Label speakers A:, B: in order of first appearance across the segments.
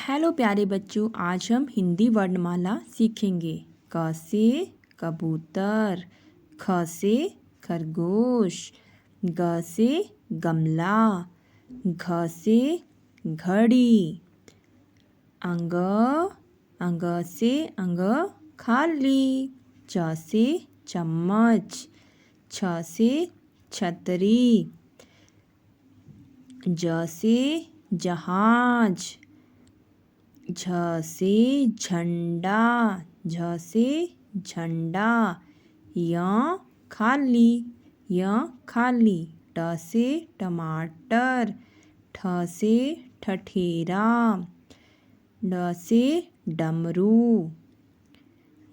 A: Hello प्यारे बच्चों, आज हम हिंदी वर्णमाला सीखेंगे। क से कबूतर, ख से खरगोश, ग से गमला, घ से घड़ी, अंग से अंग खाली, च से चम्मच, छ से छतरी, ज से जहाज, झ से झंडा, झ से झंडा, य खाली, ट से टमाटर, ठ से ठठेरा, ड से डमरू,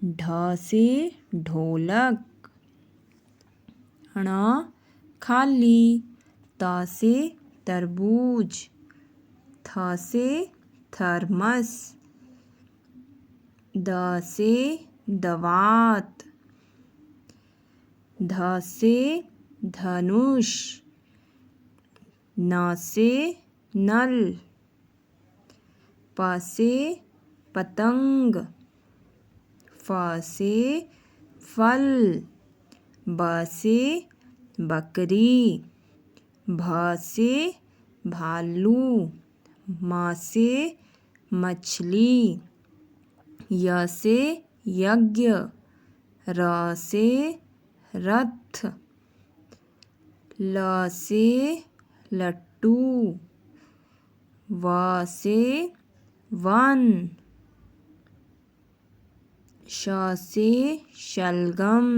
A: ढ से ढोलक, ण खाली, त से तरबूज, थ से थर्मस, द से दवात, ध से धनुष, न से नल, प से पतंग, फ से फल, ब से बकरी, भ से भालू, म से मछली, य से यज्ञ, र से रथ, ल से लट्टू, व से वन, श से शलगम,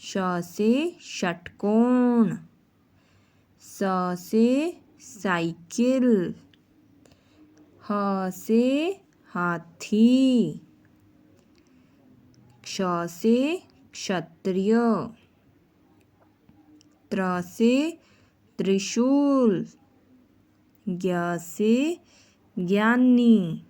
A: श से षटकोण, स से साइकिल, ह से हाथी, क्ष से क्षत्रिय, त्र से त्रिशूल, ज्ञ से ज्ञानी।